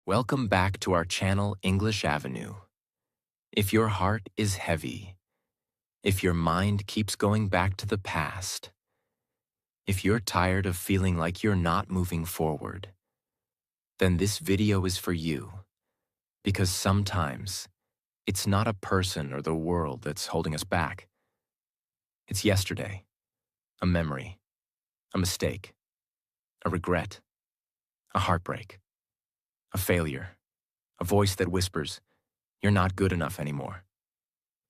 Welcome back to our channel, English Avenue. If your heart is heavy, if your mind keeps going back to the past, if you're tired of feeling like you're not moving forward, then this video is for you. Because sometimes it's not a person or the world that's holding us back. It's yesterday, a memory, a mistake, a regret, a heartbreak, a failure, a voice that whispers, "You're not good enough anymore."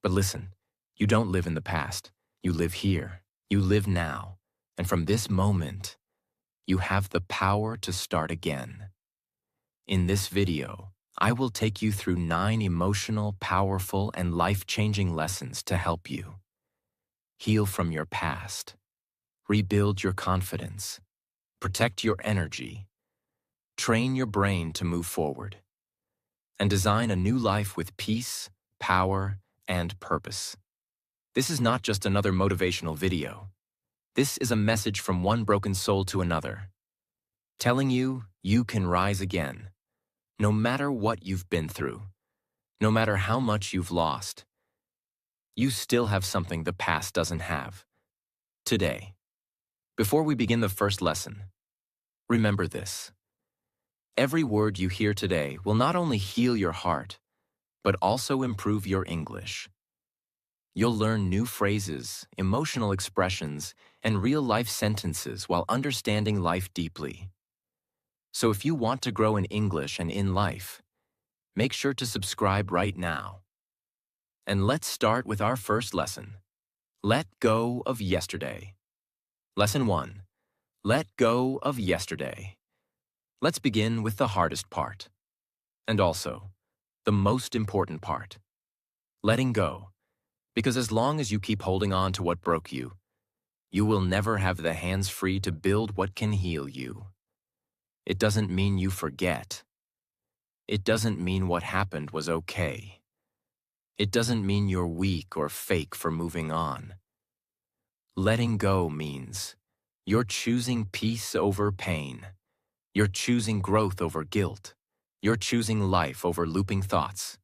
But listen, you don't live in the past. You live here. You live now. And from this moment, you have the power to start again. In this video, I will take you through 9 emotional, powerful, and life-changing lessons to help you heal from your past, rebuild your confidence, protect your energy, train your brain to move forward, and design a new life with peace, power, and purpose. This is not just another motivational video. This is a message from one broken soul to another, telling you you can rise again, no matter what you've been through, no matter how much you've lost. You still have something the past doesn't have. Today, before we begin the first lesson, remember this. Every word you hear today will not only heal your heart, but also improve your English. You'll learn new phrases, emotional expressions, and real-life sentences while understanding life deeply. So if you want to grow in English and in life, make sure to subscribe right now. And let's start with our first lesson. Let go of yesterday. Lesson 1. Let go of yesterday. Let's begin with the hardest part. And also, the most important part. Letting go. Because as long as you keep holding on to what broke you, you will never have the hands free to build what can heal you. It doesn't mean you forget. It doesn't mean what happened was okay. It doesn't mean you're weak or fake for moving on. Letting go means you're choosing peace over pain. You're choosing growth over guilt. You're choosing life over looping thoughts.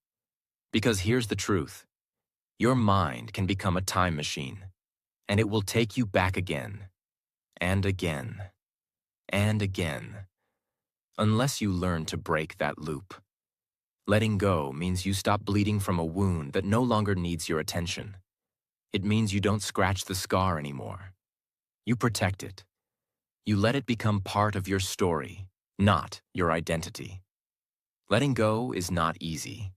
Because here's the truth. Your mind can become a time machine, and it will take you back again, and again, and again, unless you learn to break that loop. Letting go means you stop bleeding from a wound that no longer needs your attention. It means you don't scratch the scar anymore. You protect it. You let it become part of your story, not your identity. Letting go is not easy,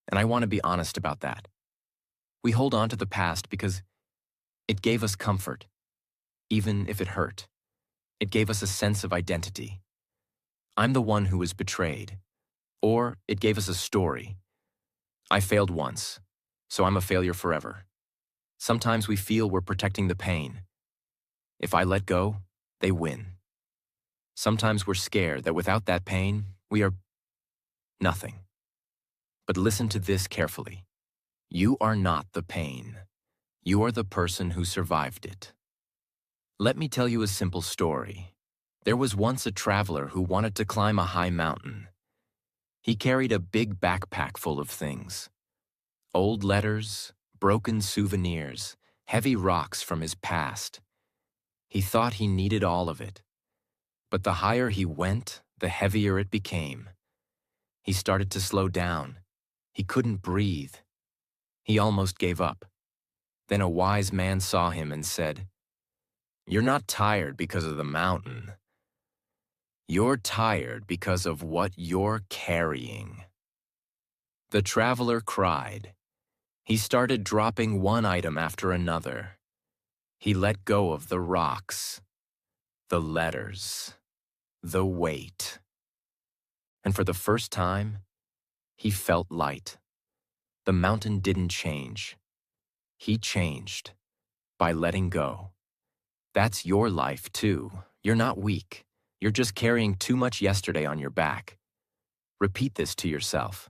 and I want to be honest about that. We hold on to the past because it gave us comfort, even if it hurt. It gave us a sense of identity. I'm the one who was betrayed. Or it gave us a story. I failed once, so I'm a failure forever. Sometimes we feel we're protecting the pain. If I let go, they win. Sometimes we're scared that without that pain, we are nothing. But listen to this carefully. You are not the pain. You are the person who survived it. Let me tell you a simple story. There was once a traveler who wanted to climb a high mountain. He carried a big backpack full of things. Old letters, broken souvenirs, heavy rocks from his past. He thought he needed all of it. But the higher he went, the heavier it became. He started to slow down. He couldn't breathe. He almost gave up. Then a wise man saw him and said, "You're not tired because of the mountain. You're tired because of what you're carrying." The traveler cried. He started dropping one item after another. He let go of the rocks, the letters, the weight. And for the first time, he felt light. The mountain didn't change. He changed by letting go. That's your life too. You're not weak. You're just carrying too much yesterday on your back. Repeat this to yourself.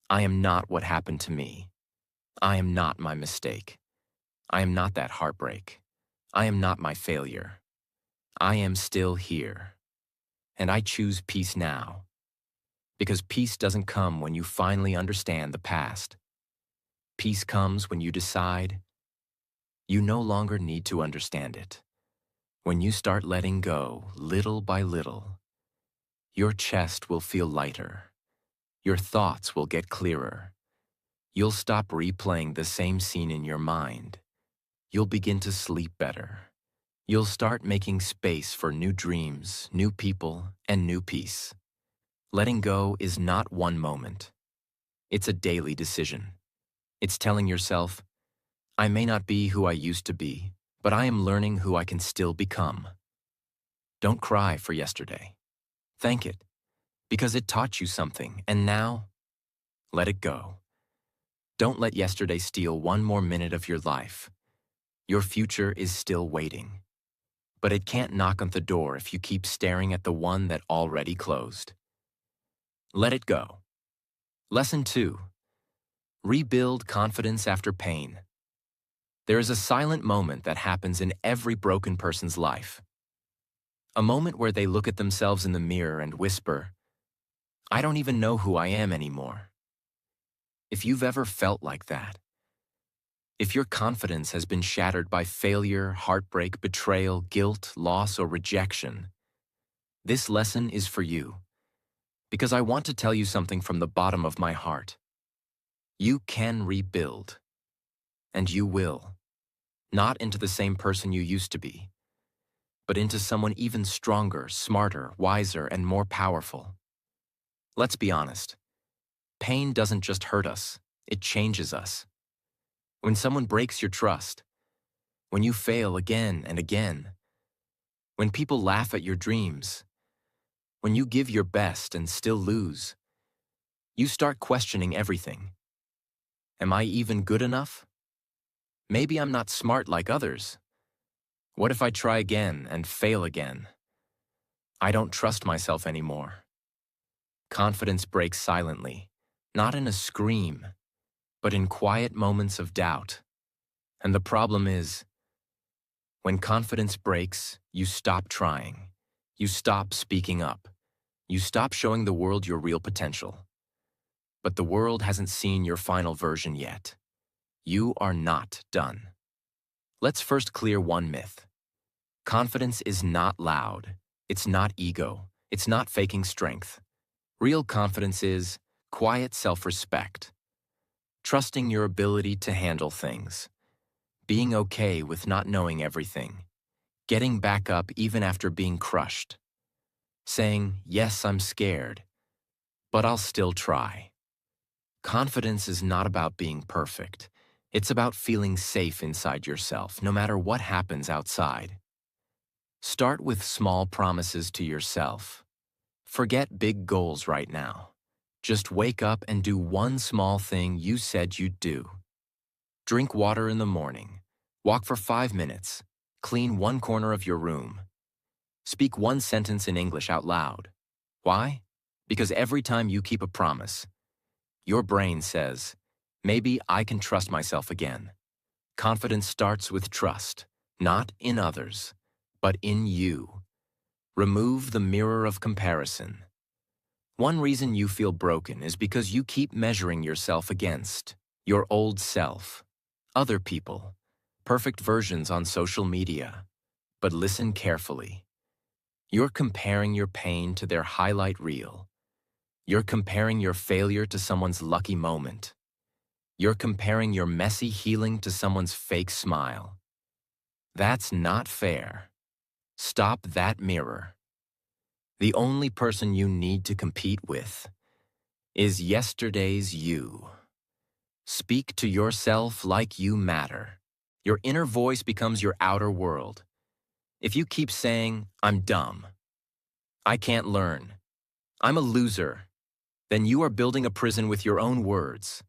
I am not what happened to me. I am not my mistake. I am not that heartbreak. I am not my failure. I am still here. And I choose peace now. Because peace doesn't come when you finally understand the past. Peace comes when you decide you no longer need to understand it. When you start letting go, little by little, your chest will feel lighter. Your thoughts will get clearer. You'll stop replaying the same scene in your mind. You'll begin to sleep better. You'll start making space for new dreams, new people, and new peace. Letting go is not one moment. It's a daily decision. It's telling yourself, I may not be who I used to be, but I am learning who I can still become. Don't cry for yesterday. Thank it, because it taught you something, and now, let it go. Don't let yesterday steal one more minute of your life. Your future is still waiting. But it can't knock on the door if you keep staring at the one that already closed. Let it go. Lesson 2. Rebuild confidence after pain. There is a silent moment that happens in every broken person's life. A moment where they look at themselves in the mirror and whisper, I don't even know who I am anymore. If you've ever felt like that, if your confidence has been shattered by failure, heartbreak, betrayal, guilt, loss, or rejection, this lesson is for you, because I want to tell you something from the bottom of my heart. You can rebuild, and you will, not into the same person you used to be, but into someone even stronger, smarter, wiser, and more powerful. Let's be honest. Pain doesn't just hurt us, it changes us. When someone breaks your trust, when you fail again and again, when people laugh at your dreams, when you give your best and still lose, you start questioning everything. Am I even good enough? Maybe I'm not smart like others. What if I try again and fail again? I don't trust myself anymore. Confidence breaks silently, not in a scream, but in quiet moments of doubt. And the problem is, when confidence breaks, you stop trying. You stop speaking up. You stop showing the world your real potential. But the world hasn't seen your final version yet. You are not done. Let's first clear one myth. Confidence is not loud. It's not ego. It's not faking strength. Real confidence is quiet self-respect. Trusting your ability to handle things. Being okay with not knowing everything. Getting back up even after being crushed. Saying, yes, I'm scared, but I'll still try. Confidence is not about being perfect. It's about feeling safe inside yourself, no matter what happens outside. Start with small promises to yourself. Forget big goals right now. Just wake up and do one small thing you said you'd do. Drink water in the morning. Walk for 5 minutes. Clean one corner of your room. Speak one sentence in English out loud. Why? Because every time you keep a promise, your brain says, maybe I can trust myself again. Confidence starts with trust, not in others, but in you. Remove the mirror of comparison. One reason you feel broken is because you keep measuring yourself against your old self, other people, perfect versions on social media. But listen carefully. You're comparing your pain to their highlight reel. You're comparing your failure to someone's lucky moment. You're comparing your messy healing to someone's fake smile. That's not fair. Stop that mirror. The only person you need to compete with is yesterday's you. Speak to yourself like you matter. Your inner voice becomes your outer world. If you keep saying, I'm dumb, I can't learn, I'm a loser, then you are building a prison with your own words.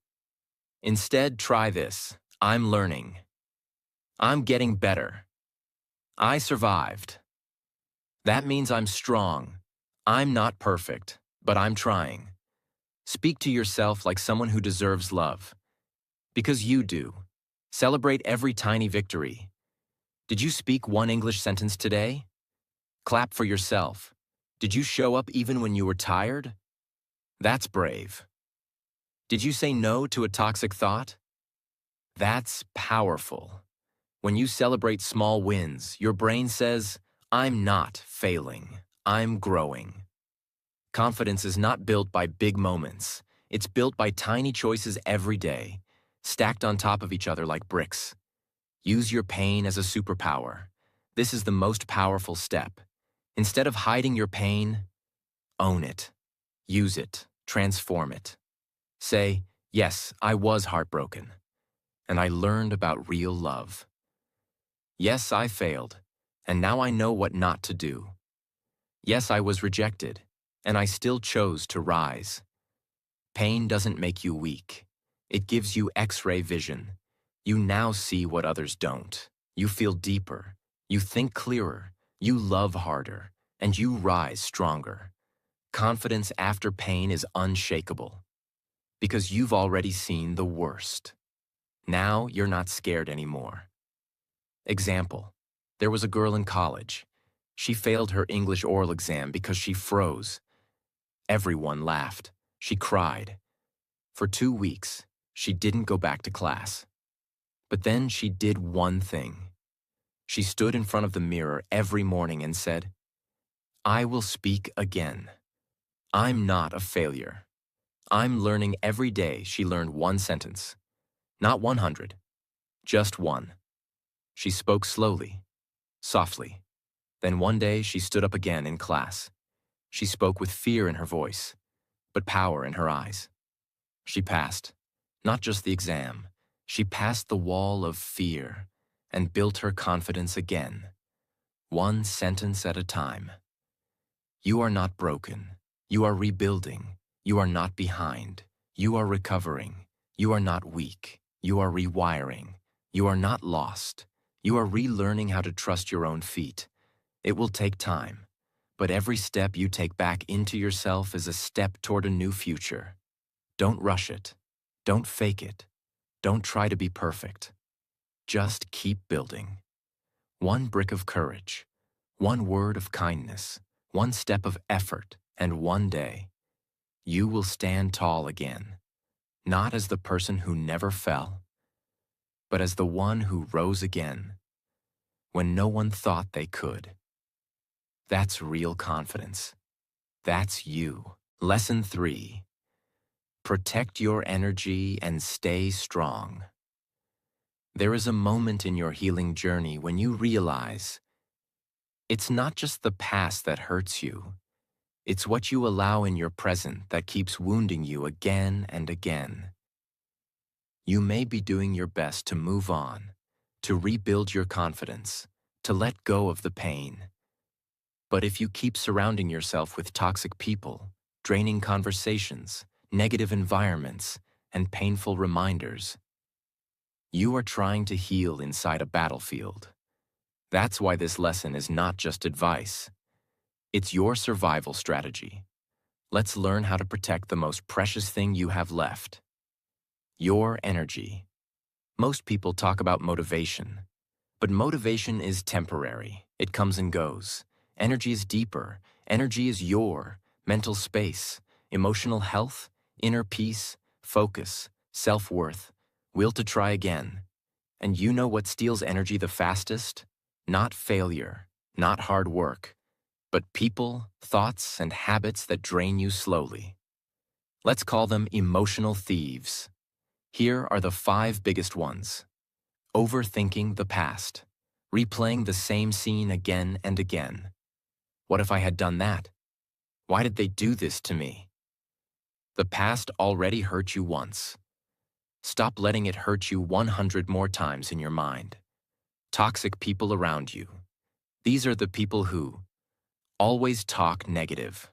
Instead, try this. I'm learning. I'm getting better. I survived. That means I'm strong. I'm not perfect, but I'm trying. Speak to yourself like someone who deserves love. Because you do. Celebrate every tiny victory. Did you speak one English sentence today? Clap for yourself. Did you show up even when you were tired? That's brave. Did you say no to a toxic thought? That's powerful. When you celebrate small wins, your brain says, I'm not failing, I'm growing. Confidence is not built by big moments. It's built by tiny choices every day, stacked on top of each other like bricks. Use your pain as a superpower. This is the most powerful step. Instead of hiding your pain, own it. Use it. Transform it. Say, yes, I was heartbroken, and I learned about real love. Yes, I failed, and now I know what not to do. Yes, I was rejected, and I still chose to rise. Pain doesn't make you weak. It gives you X-ray vision. You now see what others don't. You feel deeper. You think clearer. You love harder. And you rise stronger. Confidence after pain is unshakable. Because you've already seen the worst. Now you're not scared anymore. Example. There was a girl in college. She failed her English oral exam because she froze. Everyone laughed. She cried. For 2 weeks, she didn't go back to class. But then she did one thing. She stood in front of the mirror every morning and said, I will speak again. I'm not a failure. I'm learning every day. She learned one sentence. Not 100, just one. She spoke slowly, softly. Then one day she stood up again in class. She spoke with fear in her voice, but power in her eyes. She passed, not just the exam. She passed the wall of fear and built her confidence again, one sentence at a time. You are not broken. You are rebuilding. You are not behind. You are recovering. You are not weak. You are rewiring. You are not lost. You are relearning how to trust your own feet. It will take time, but every step you take back into yourself is a step toward a new future. Don't rush it. Don't fake it. Don't try to be perfect. Just keep building. One brick of courage, one word of kindness, one step of effort, and one day, you will stand tall again, not as the person who never fell, but as the one who rose again when no one thought they could. That's real confidence. That's you. Lesson 3. Protect your energy and stay strong. There is a moment in your healing journey when you realize it's not just the past that hurts you. It's what you allow in your present that keeps wounding you again and again. You may be doing your best to move on, to rebuild your confidence, to let go of the pain. But if you keep surrounding yourself with toxic people, draining conversations, negative environments, and painful reminders, you are trying to heal inside a battlefield. That's why this lesson is not just advice. It's your survival strategy. Let's learn how to protect the most precious thing you have left. Your energy. Most people talk about motivation, but motivation is temporary. It comes and goes. Energy is deeper. Energy is your mental space, emotional health, inner peace, focus, self-worth, will to try again. And you know what steals energy the fastest? Not failure, not hard work, but people, thoughts, and habits that drain you slowly. Let's call them emotional thieves. Here are the 5 biggest ones. Overthinking the past. Replaying the same scene again and again. What if I had done that? Why did they do this to me? The past already hurt you once. Stop letting it hurt you 100 more times in your mind. Toxic people around you. These are the people who always talk negative,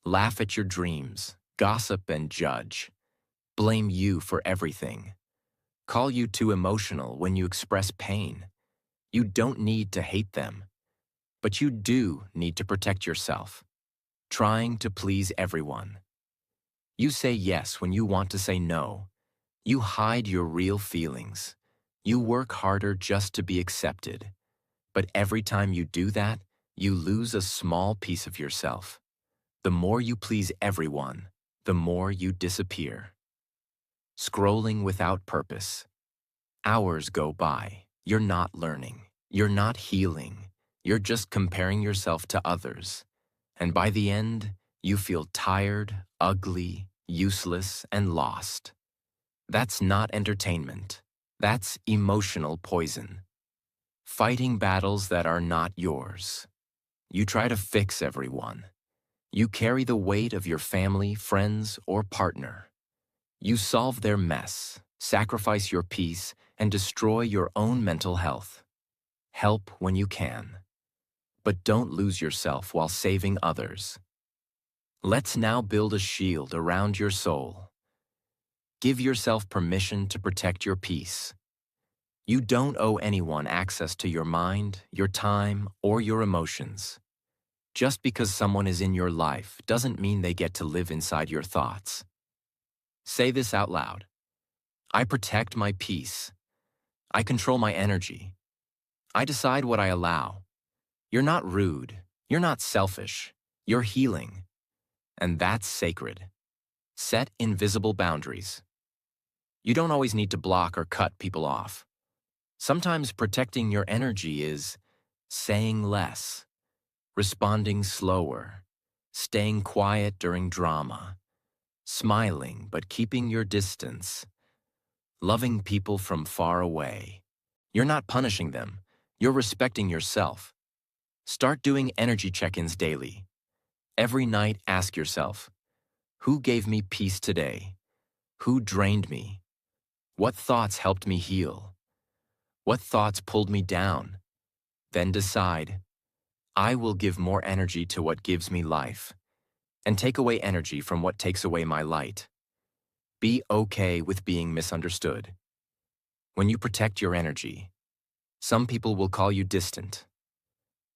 laugh at your dreams, gossip and judge, blame you for everything, call you too emotional when you express pain. You don't need to hate them, but you do need to protect yourself, trying to please everyone. You say yes when you want to say no. You hide your real feelings. You work harder just to be accepted. But every time you do that, you lose a small piece of yourself. The more you please everyone, the more you disappear. Scrolling without purpose. Hours go by. You're not learning. You're not healing. You're just comparing yourself to others. And by the end, you feel tired, ugly, useless, and lost. That's not entertainment. That's emotional poison. Fighting battles that are not yours. You try to fix everyone. You carry the weight of your family, friends, or partner. You solve their mess, sacrifice your peace, and destroy your own mental health. Help when you can. But don't lose yourself while saving others. Let's now build a shield around your soul. Give yourself permission to protect your peace. You don't owe anyone access to your mind, your time, or your emotions. Just because someone is in your life doesn't mean they get to live inside your thoughts. Say this out loud. I protect my peace. I control my energy. I decide what I allow. You're not rude. You're not selfish. You're healing. And that's sacred. Set invisible boundaries. You don't always need to block or cut people off. Sometimes protecting your energy is saying less, responding slower, staying quiet during drama, smiling but keeping your distance, loving people from far away. You're not punishing them. You're respecting yourself. Start doing energy check-ins daily. Every night, ask yourself, who gave me peace today? Who drained me? What thoughts helped me heal? What thoughts pulled me down? Then decide, I will give more energy to what gives me life, and take away energy from what takes away my light. Be okay with being misunderstood. When you protect your energy, some people will call you distant.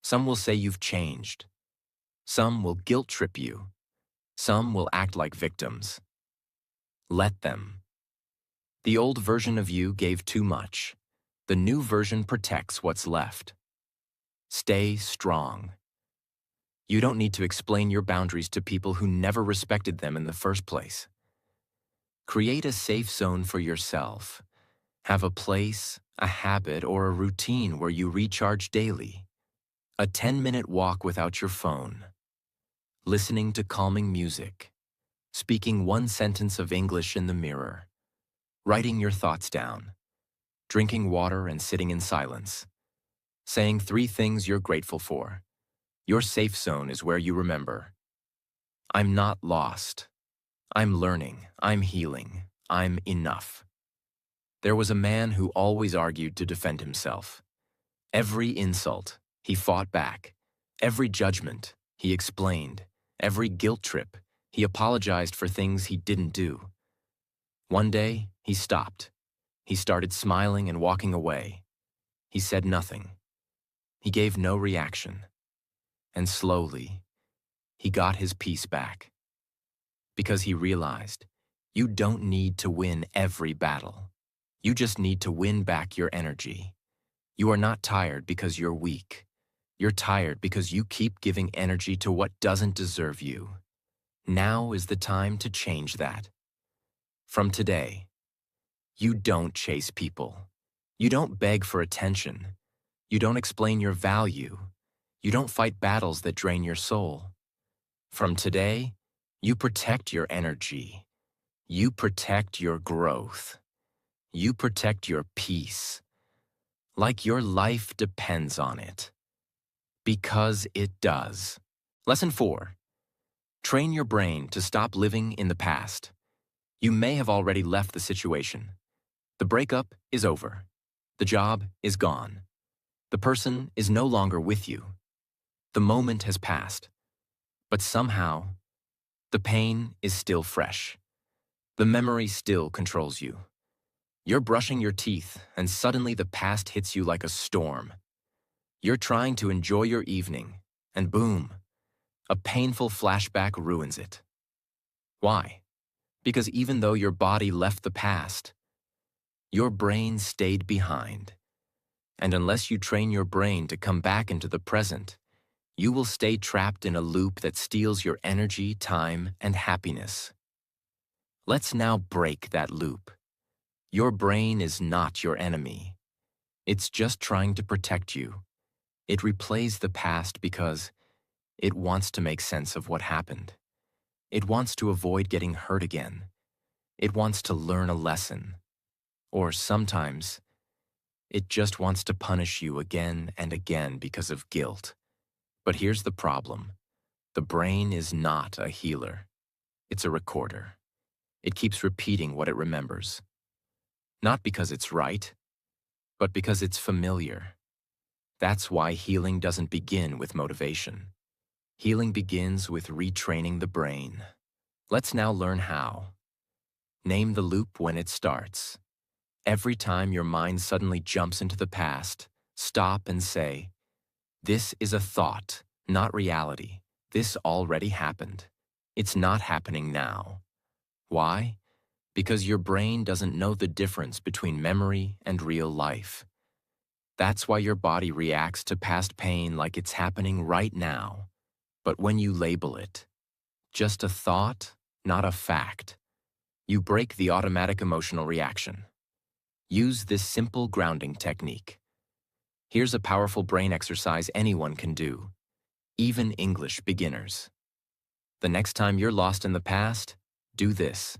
Some will say you've changed. Some will guilt trip you. Some will act like victims. Let them. The old version of you gave too much. The new version protects what's left. Stay strong. You don't need to explain your boundaries to people who never respected them in the first place. Create a safe zone for yourself. Have a place, a habit, or a routine where you recharge daily. A 10-minute walk without your phone. Listening to calming music. Speaking one sentence of English in the mirror. Writing your thoughts down. Drinking water and sitting in silence. Saying 3 things you're grateful for. Your safe zone is where you remember. I'm not lost. I'm learning. I'm healing. I'm enough. There was a man who always argued to defend himself. Every insult, he fought back. Every judgment, he explained. Every guilt trip, he apologized for things he didn't do. One day, he stopped. He started smiling and walking away. He said nothing. He gave no reaction. And slowly, he got his peace back. Because he realized, you don't need to win every battle. You just need to win back your energy. You are not tired because you're weak. You're tired because you keep giving energy to what doesn't deserve you. Now is the time to change that. From today, you don't chase people. You don't beg for attention. You don't explain your value. You don't fight battles that drain your soul. From today, you protect your energy. You protect your growth. You protect your peace. Like your life depends on it. Because it does. Lesson 4. Train your brain to stop living in the past. You may have already left the situation. The breakup is over. The job is gone. The person is no longer with you. The moment has passed. But somehow, the pain is still fresh. The memory still controls you. You're brushing your teeth, and suddenly the past hits you like a storm. You're trying to enjoy your evening, and boom, a painful flashback ruins it. Why? Because even though your body left the past, your brain stayed behind. And unless you train your brain to come back into the present, you will stay trapped in a loop that steals your energy, time, and happiness. Let's now break that loop. Your brain is not your enemy. It's just trying to protect you. It replays the past because it wants to make sense of what happened. It wants to avoid getting hurt again. It wants to learn a lesson. Or sometimes, it just wants to punish you again and again because of guilt. But here's the problem. The brain is not a healer. It's a recorder. It keeps repeating what it remembers. Not because it's right, but because it's familiar. That's why healing doesn't begin with motivation. Healing begins with retraining the brain. Let's now learn how. Name the loop when it starts. Every time your mind suddenly jumps into the past, stop and say, "This is a thought, not reality. This already happened. It's not happening now." Why? Because your brain doesn't know the difference between memory and real life. That's why your body reacts to past pain like it's happening right now. But when you label it, just a thought, not a fact, you break the automatic emotional reaction. Use this simple grounding technique. Here's a powerful brain exercise anyone can do, even English beginners. The next time you're lost in the past, do this.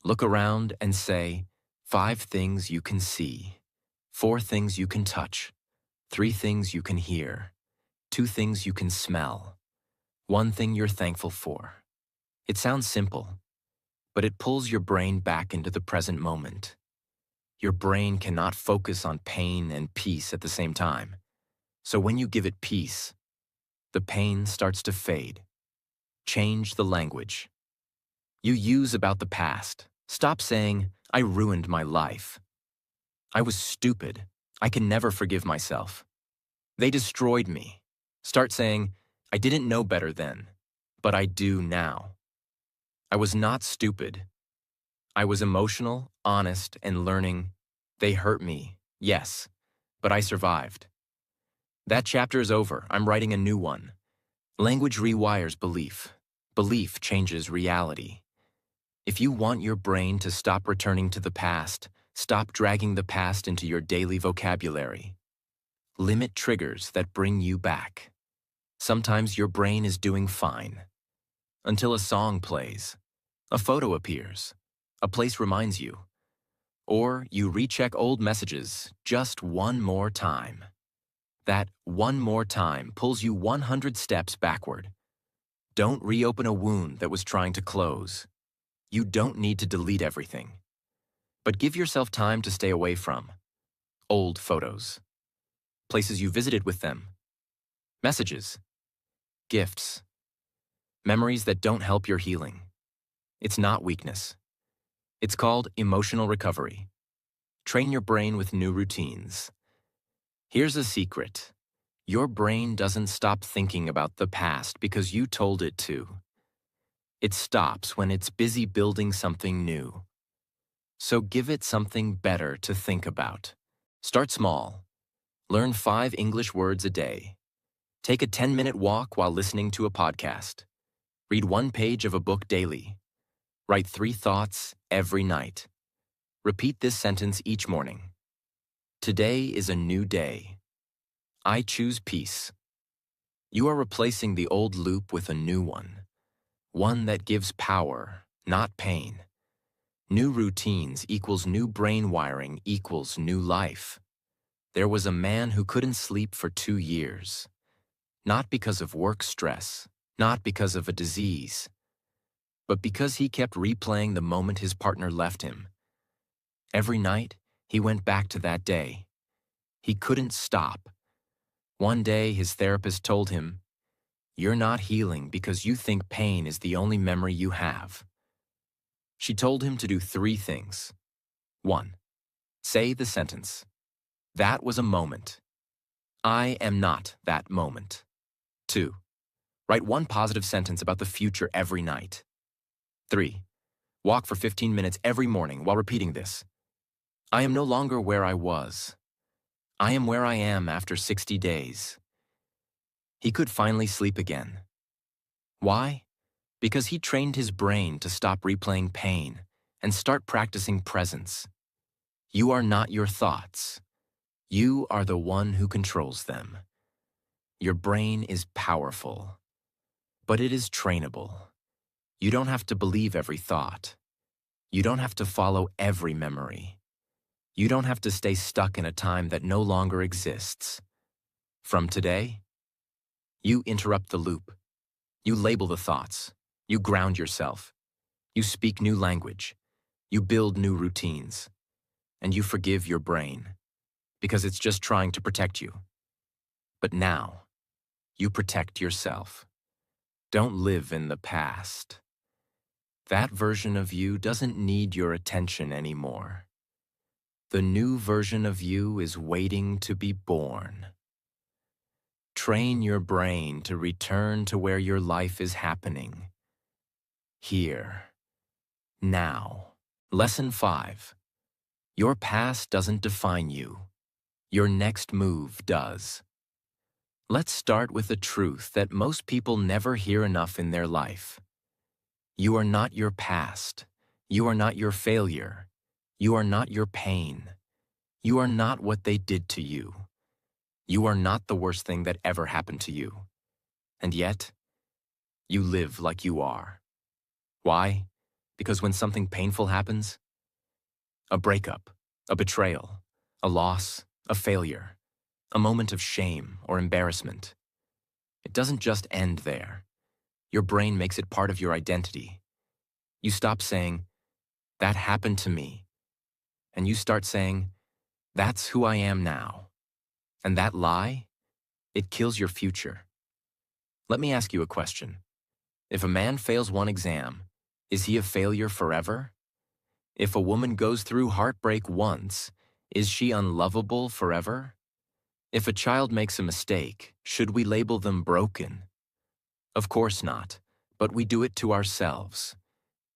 Look around and say, 5 things you can see, 4 things you can touch, 3 things you can hear, 2 things you can smell, 1 thing you're thankful for. It sounds simple, but it pulls your brain back into the present moment. Your brain cannot focus on pain and peace at the same time. So when you give it peace, the pain starts to fade. Change the language. You use about the past. Stop saying, "I ruined my life." "I was stupid. I can never forgive myself." "They destroyed me." Start saying, "I didn't know better then, but I do now." "I was not stupid. I was emotional, honest, and learning. They hurt me, yes, but I survived. That chapter is over. I'm writing a new one." Language rewires belief. Belief changes reality. If you want your brain to stop returning to the past, stop dragging the past into your daily vocabulary. Limit triggers that bring you back. Sometimes your brain is doing fine. Until a song plays, a photo appears, a place reminds you, or you recheck old messages just one more time. That one more time pulls you 100 steps backward. Don't reopen a wound that was trying to close. You don't need to delete everything. But give yourself time to stay away from old photos, places you visited with them, messages, gifts, memories that don't help your healing. It's not weakness. It's called emotional recovery. Train your brain with new routines. Here's a secret. Your brain doesn't stop thinking about the past because you told it to. It stops when it's busy building something new. So give it something better to think about. Start small. Learn 5 English words a day. Take a 10-minute walk while listening to a podcast. Read 1 page of a book daily. Write 3 thoughts every night. Repeat this sentence each morning. Today is a new day. I choose peace. You are replacing the old loop with a new one that gives power, not pain. New routines equals new brain wiring equals new life. There was a man who couldn't sleep for 2 years. Not because of work stress, not because of a disease, but because he kept replaying the moment his partner left him. Every night, he went back to that day. He couldn't stop. One day, his therapist told him, "You're not healing because you think pain is the only memory you have." She told him to do 3 things. 1. Say the sentence, "That was a moment. I am not that moment." 2. Write 1 positive sentence about the future every night. 3. Walk for 15 minutes every morning while repeating this. I am no longer where I was. I am where I am after 60 days. He could finally sleep again. Why? Because he trained his brain to stop replaying pain and start practicing presence. You are not your thoughts. You are the one who controls them. Your brain is powerful, but it is trainable. You don't have to believe every thought. You don't have to follow every memory. You don't have to stay stuck in a time that no longer exists. From today, you interrupt the loop. You label the thoughts. You ground yourself. You speak new language. You build new routines. And you forgive your brain, because it's just trying to protect you. But now, you protect yourself. Don't live in the past. That version of you doesn't need your attention anymore. The new version of you is waiting to be born. Train your brain to return to where your life is happening. Here. Now. Lesson 5. Your past doesn't define you. Your next move does. Let's start with a truth that most people never hear enough in their life. You are not your past. You are not your failure. You are not your pain. You are not what they did to you. You are not the worst thing that ever happened to you. And yet, you live like you are. Why? Because when something painful happens, a breakup, a betrayal, a loss, a failure, a moment of shame or embarrassment, it doesn't just end there. Your brain makes it part of your identity. You stop saying, "That happened to me," and you start saying, "That's who I am now." And that lie, it kills your future. Let me ask you a question. If a man fails one exam, is he a failure forever? If a woman goes through heartbreak once, is she unlovable forever? If a child makes a mistake, should we label them broken? Of course not, but we do it to ourselves.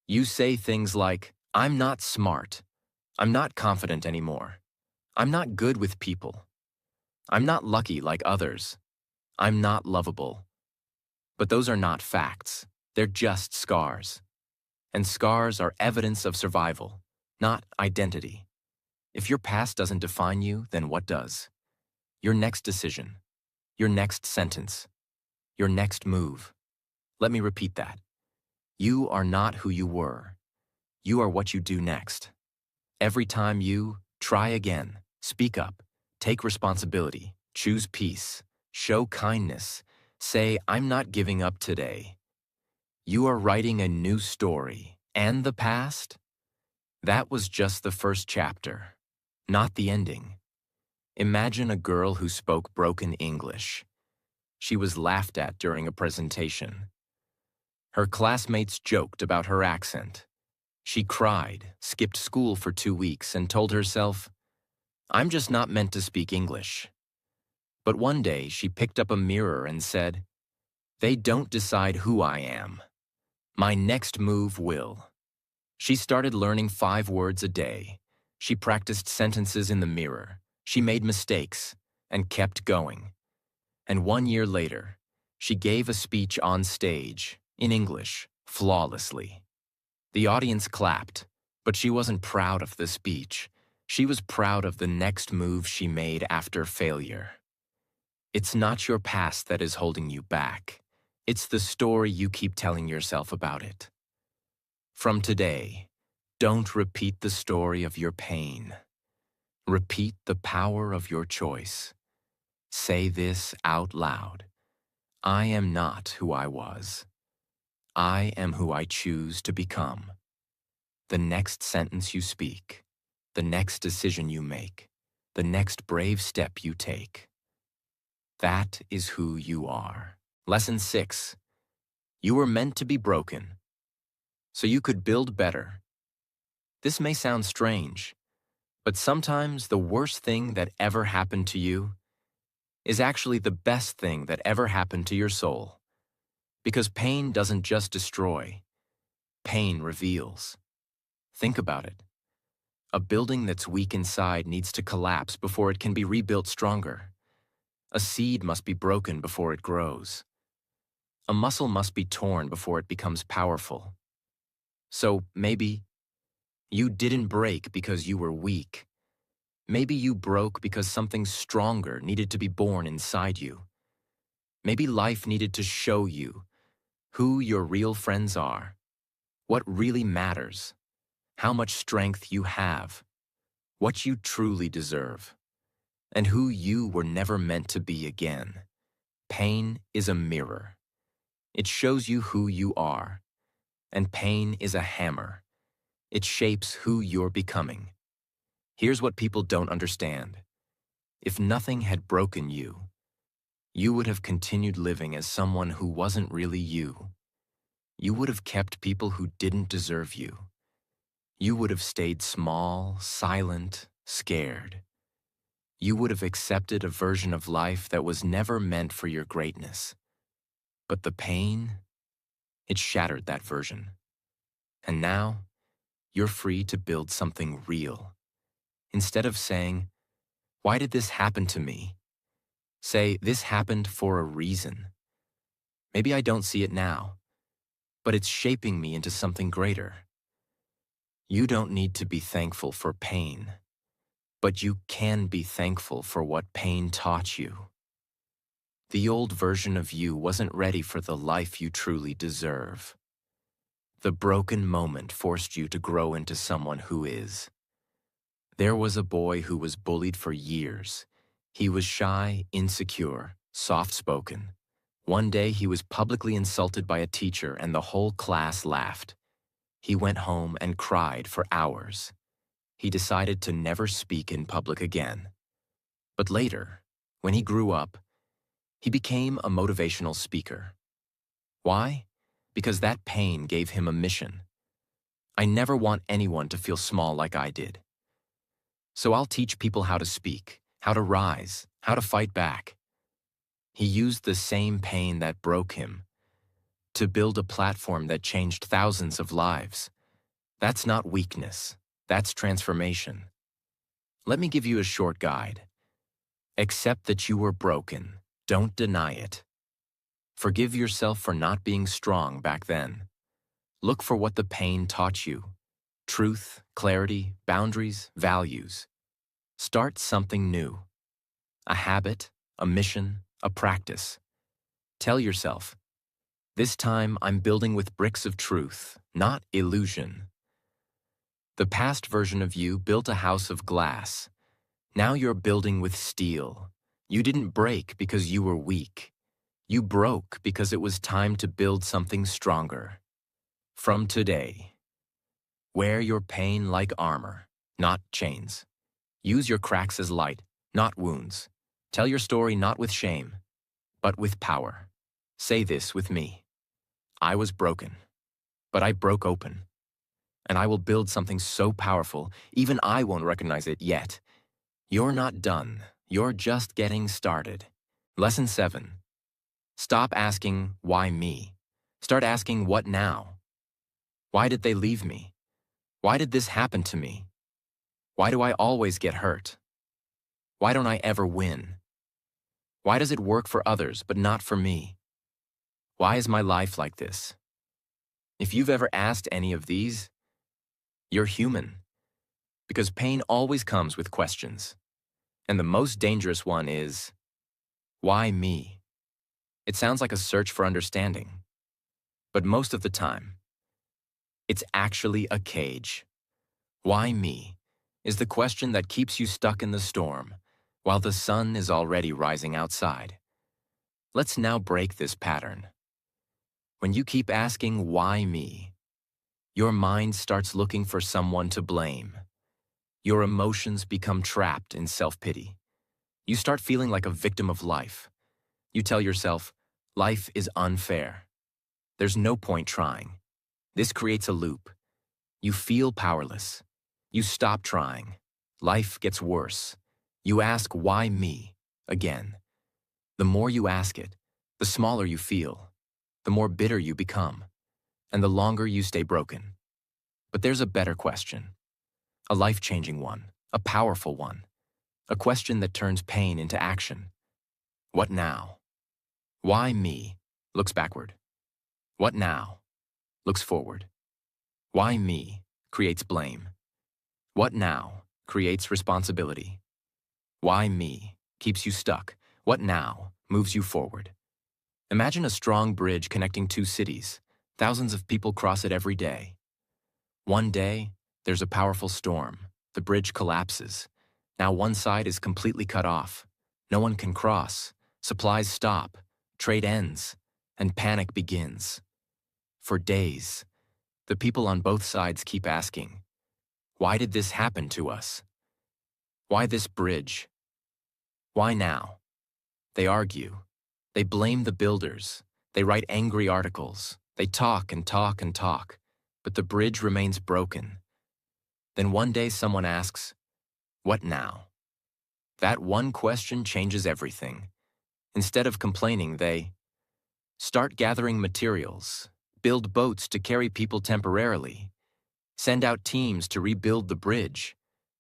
You say things like, "I'm not smart. I'm not confident anymore. I'm not good with people. I'm not lucky like others. I'm not lovable." But those are not facts. They're just scars. And scars are evidence of survival, not identity. If your past doesn't define you, then what does? Your next decision, your next sentence, your next move. Let me repeat that. You are not who you were. You are what you do next. Every time you try again, speak up, take responsibility, choose peace, show kindness, say, "I'm not giving up today." You are writing a new story. And the past? That was just the first chapter, not the ending. Imagine a girl who spoke broken English. She was laughed at during a presentation. Her classmates joked about her accent. She cried, skipped school for 2 weeks, and told herself, "I'm just not meant to speak English." But one day she picked up a mirror and said, "They don't decide who I am. My next move will." She started learning 5 words a day. She practiced sentences in the mirror. She made mistakes and kept going. And 1 year later, she gave a speech on stage, in English, flawlessly. The audience clapped, but she wasn't proud of the speech. She was proud of the next move she made after failure. It's not your past that is holding you back. It's the story you keep telling yourself about it. From today, don't repeat the story of your pain. Repeat the power of your choice. Say this out loud. I am not who I was. I am who I choose to become. The next sentence you speak, the next decision you make, the next brave step you take. That is who you are. Lesson 6. You were meant to be broken, so you could build better. This may sound strange, but sometimes the worst thing that ever happened to you is actually the best thing that ever happened to your soul. Because pain doesn't just destroy, pain reveals. Think about it. A building that's weak inside needs to collapse before it can be rebuilt stronger. A seed must be broken before it grows. a muscle must be torn before it becomes powerful. So maybe you didn't break because you were weak. Maybe you broke because something stronger needed to be born inside you. Maybe life needed to show you who your real friends are, what really matters, how much strength you have, what you truly deserve, and who you were never meant to be again. Pain is a mirror. It shows you who you are, and pain is a hammer. It shapes who you're becoming. Here's what people don't understand. If nothing had broken you, you would have continued living as someone who wasn't really you. You would have kept people who didn't deserve you. You would have stayed small, silent, scared. You would have accepted a version of life that was never meant for your greatness. But the pain, it shattered that version. And now, you're free to build something real. Instead of saying, "Why did this happen to me?" Say, "This happened for a reason. Maybe I don't see it now, but it's shaping me into something greater." You don't need to be thankful for pain, but you can be thankful for what pain taught you. The old version of you wasn't ready for the life you truly deserve. The broken moment forced you to grow into someone who is. There was a boy who was bullied for years. He was shy, insecure, soft-spoken. One day he was publicly insulted by a teacher and the whole class laughed. He went home and cried for hours. He decided to never speak in public again. But later, when he grew up, he became a motivational speaker. Why? Because that pain gave him a mission. I never want anyone to feel small like I did. So I'll teach people how to speak, how to rise, how to fight back. He used the same pain that broke him to build a platform that changed thousands of lives. That's not weakness, that's transformation. Let me give you a short guide. Accept that you were broken. Don't deny it. Forgive yourself for not being strong back then. Look for what the pain taught you. Truth, clarity, boundaries, values. Start something new. A habit, a mission, a practice. Tell yourself, this time I'm building with bricks of truth, not illusion. The past version of you built a house of glass. Now you're building with steel. You didn't break because you were weak. You broke because it was time to build something stronger. From today, wear your pain like armor, not chains. Use your cracks as light, not wounds. Tell your story not with shame, but with power. Say this with me. I was broken, but I broke open. And I will build something so powerful, even I won't recognize it yet. You're not done. You're just getting started. Lesson 7. Stop asking, why me? Start asking, what now? Why did they leave me? Why did this happen to me? Why do I always get hurt? Why don't I ever win? Why does it work for others but not for me? Why is my life like this? If you've ever asked any of these, you're human. Because pain always comes with questions. And the most dangerous one is, why me? It sounds like a search for understanding. But most of the time, it's actually a cage. Why me is the question that keeps you stuck in the storm while the sun is already rising outside. Let's now break this pattern. When you keep asking, why me? Your mind starts looking for someone to blame. Your emotions become trapped in self-pity. You start feeling like a victim of life. You tell yourself, life is unfair. There's no point trying. This creates a loop. You feel powerless. You stop trying. Life gets worse. You ask, why me? Again. The more you ask it, the smaller you feel, the more bitter you become, and the longer you stay broken. But there's a better question. A life-changing one. A powerful one. A question that turns pain into action. What now? Why me looks backward. What now? Looks forward. Why me? Creates blame. What now? Creates responsibility. Why me? Keeps you stuck. What now? Moves you forward. Imagine a strong bridge connecting two cities. Thousands of people cross it every day. One day, there's a powerful storm. The bridge collapses. Now one side is completely cut off. No one can cross. Supplies stop. Trade ends. And panic begins. For days, the people on both sides keep asking, why did this happen to us? Why this bridge? Why now? They argue. They blame the builders. They write angry articles. They talk and talk and talk. But the bridge remains broken. Then one day someone asks, what now? That one question changes everything. Instead of complaining, they start gathering materials, build boats to carry people temporarily, send out teams to rebuild the bridge,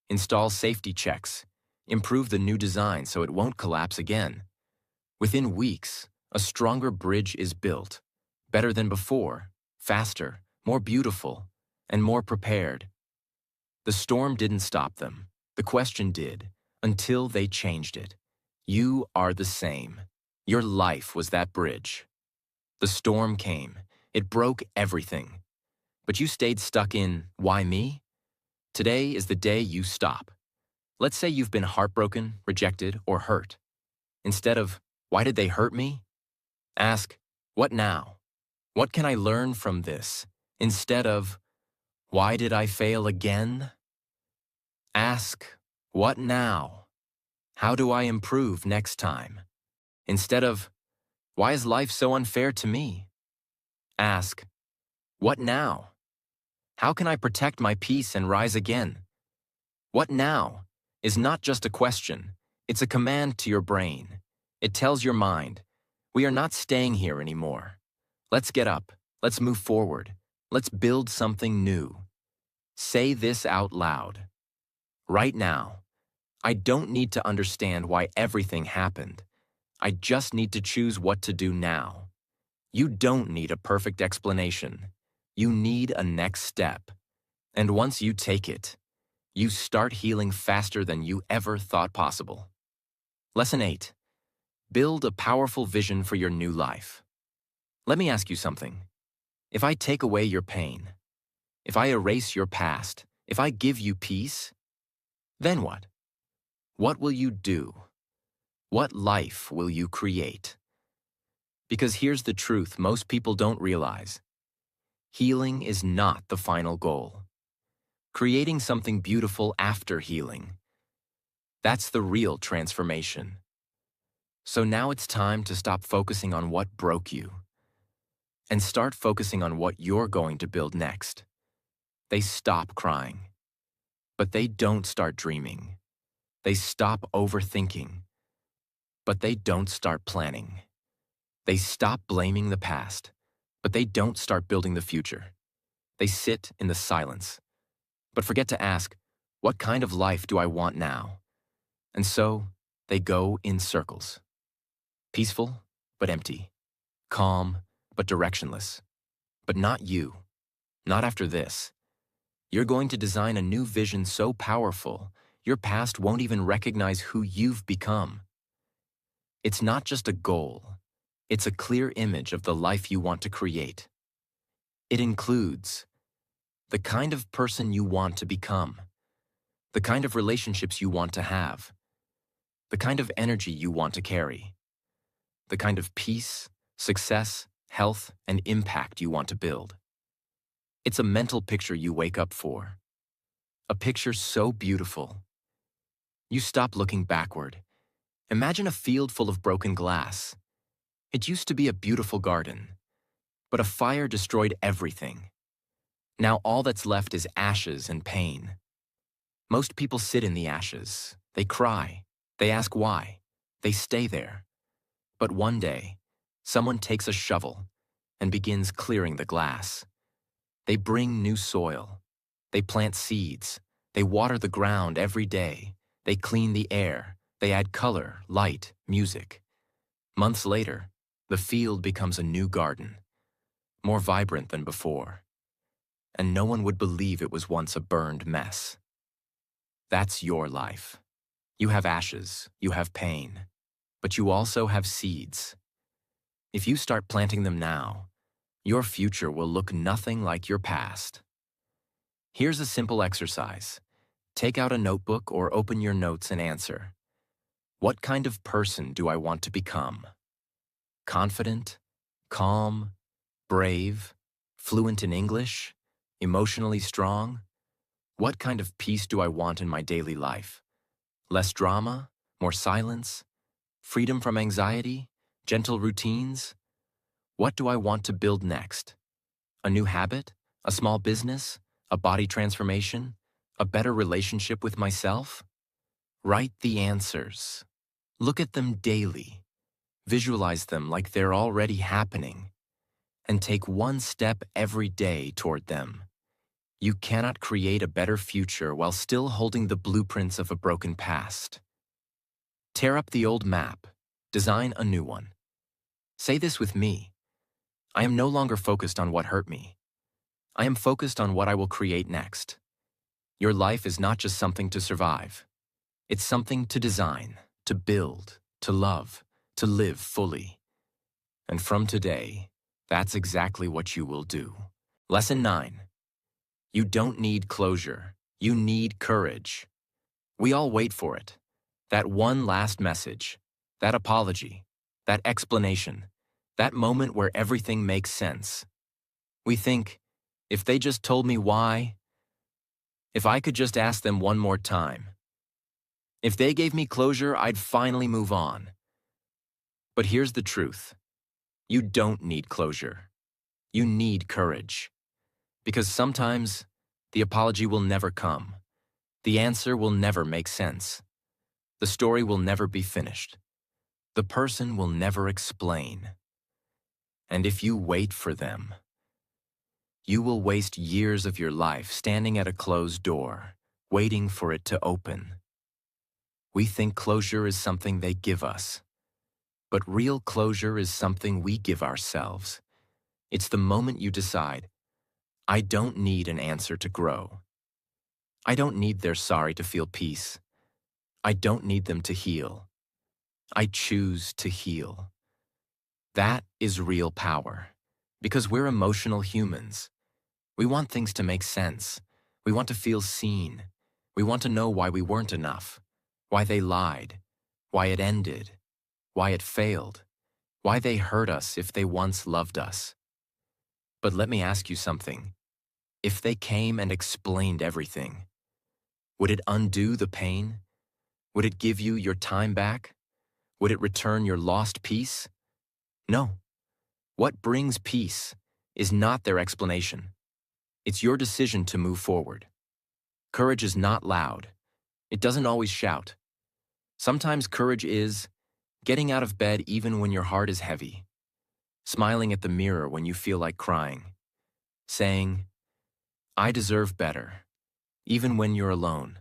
install safety checks, improve the new design so it won't collapse again. Within weeks, a stronger bridge is built, better than before, faster, more beautiful, and more prepared. The storm didn't stop them. The question did, until they changed it. You are the same. Your life was that bridge. The storm came. It broke everything. But you stayed stuck in, why me? Today is the day you stop. Let's say you've been heartbroken, rejected, or hurt. Instead of, why did they hurt me? Ask, what now? What can I learn from this? Instead of, why did I fail again? Ask, what now? How do I improve next time? Instead of, why is life so unfair to me? Ask, what now? How can I protect my peace and rise again? What now is not just a question, it's a command to your brain. It tells your mind, we are not staying here anymore. Let's get up, let's move forward, let's build something new. Say this out loud. Right now, I don't need to understand why everything happened. I just need to choose what to do now. You don't need a perfect explanation. You need a next step. And once you take it, you start healing faster than you ever thought possible. Lesson 8. Build a powerful vision for your new life. Let me ask you something. If I take away your pain, if I erase your past, if I give you peace, then what? What will you do? What life will you create? Because here's the truth most people don't realize. Healing is not the final goal. Creating something beautiful after healing. That's the real transformation. So now it's time to stop focusing on what broke you and start focusing on what you're going to build next. They stop crying, but they don't start dreaming. They stop overthinking, but they don't start planning. They stop blaming the past, but they don't start building the future. They sit in the silence, but forget to ask, what kind of life do I want now? And so, they go in circles. Peaceful, but empty. Calm, but directionless. But not you. Not after this. You're going to design a new vision so powerful, your past won't even recognize who you've become. It's not just a goal. It's a clear image of the life you want to create. It includes the kind of person you want to become, the kind of relationships you want to have, the kind of energy you want to carry, the kind of peace, success, health, and impact you want to build. It's a mental picture you wake up for. A picture so beautiful. You stop looking backward. Imagine a field full of broken glass. It used to be a beautiful garden, but a fire destroyed everything. Now all that's left is ashes and pain. Most people sit in the ashes. They cry. They ask why. They stay there. But one day, someone takes a shovel and begins clearing the glass. They bring new soil. They plant seeds. They water the ground every day. They clean the air. They add color, light, music. Months later, the field becomes a new garden. more vibrant than before, and no one would believe it was once a burned mess. That's your life. You have ashes, you have pain, but you also have seeds. If you start planting them now, your future will look nothing like your past. Here's a simple exercise. Take out a notebook or open your notes and answer. What kind of person do I want to become? Confident, calm, brave, fluent in English, emotionally strong? What kind of peace do I want in my daily life? Less drama, more silence, freedom from anxiety, gentle routines? What do I want to build next? A new habit? A small business? A body transformation? A better relationship with myself? Write the answers. Look at them daily. Visualize them like they're already happening. And take one step every day toward them. You cannot create a better future while still holding the blueprints of a broken past. Tear up the old map. Design a new one. Say this with me. I am no longer focused on what hurt me. I am focused on what I will create next. Your life is not just something to survive. It's something to design, to build, to love, to live fully. And from today, that's exactly what you will do. Lesson 9. You don't need closure. You need courage. We all wait for it. That one last message, that apology, that explanation, that moment where everything makes sense. We think, if they just told me why, if I could just ask them one more time, if they gave me closure, I'd finally move on. But here's the truth. You don't need closure. You need courage. Because sometimes the apology will never come. The answer will never make sense. The story will never be finished. The person will never explain. And if you wait for them, you will waste years of your life standing at a closed door, waiting for it to open. We think closure is something they give us. But real closure is something we give ourselves. It's the moment you decide, I don't need an answer to grow. I don't need their sorry to feel peace. I don't need them to heal. I choose to heal. That is real power, because we're emotional humans. We want things to make sense. We want to feel seen. We want to know why we weren't enough, why they lied, why it ended, why it failed, why they hurt us if they once loved us. But let me ask you something. If they came and explained everything, would it undo the pain? Would it give you your time back? Would it return your lost peace? No. What brings peace is not their explanation. It's your decision to move forward. Courage is not loud. It doesn't always shout. Sometimes courage is getting out of bed even when your heart is heavy, smiling at the mirror when you feel like crying, saying, I deserve better, even when you're alone,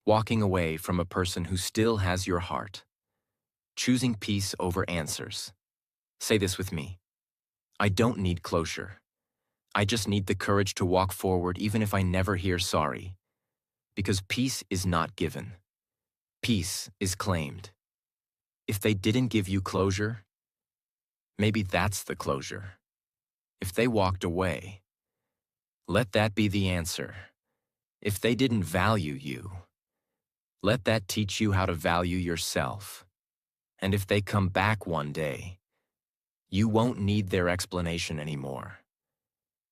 walking away from a person who still has your heart, choosing peace over answers. Say this with me. I don't need closure. I just need the courage to walk forward even if I never hear sorry. Because peace is not given. Peace is claimed. If they didn't give you closure, maybe that's the closure. If they walked away, let that be the answer. If they didn't value you, let that teach you how to value yourself. And if they come back one day, you won't need their explanation anymore,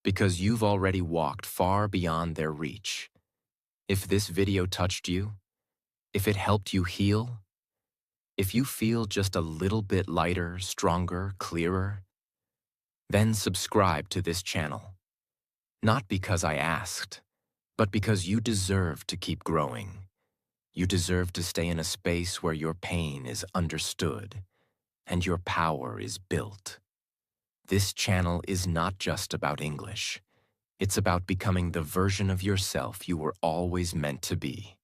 because you've already walked far beyond their reach. If this video touched you, if it helped you heal, if you feel just a little bit lighter, stronger, clearer, then subscribe to this channel. Not because I asked, but because you deserve to keep growing. You deserve to stay in a space where your pain is understood and your power is built. This channel is not just about English. It's about becoming the version of yourself you were always meant to be.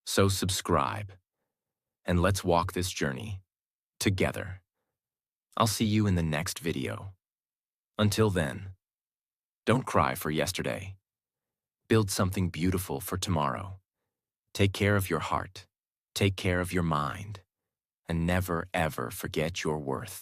So subscribe, and let's walk this journey together. I'll see you in the next video. Until then, don't cry for yesterday. Build something beautiful for tomorrow. Take care of your heart. Take care of your mind. And never, ever forget your worth.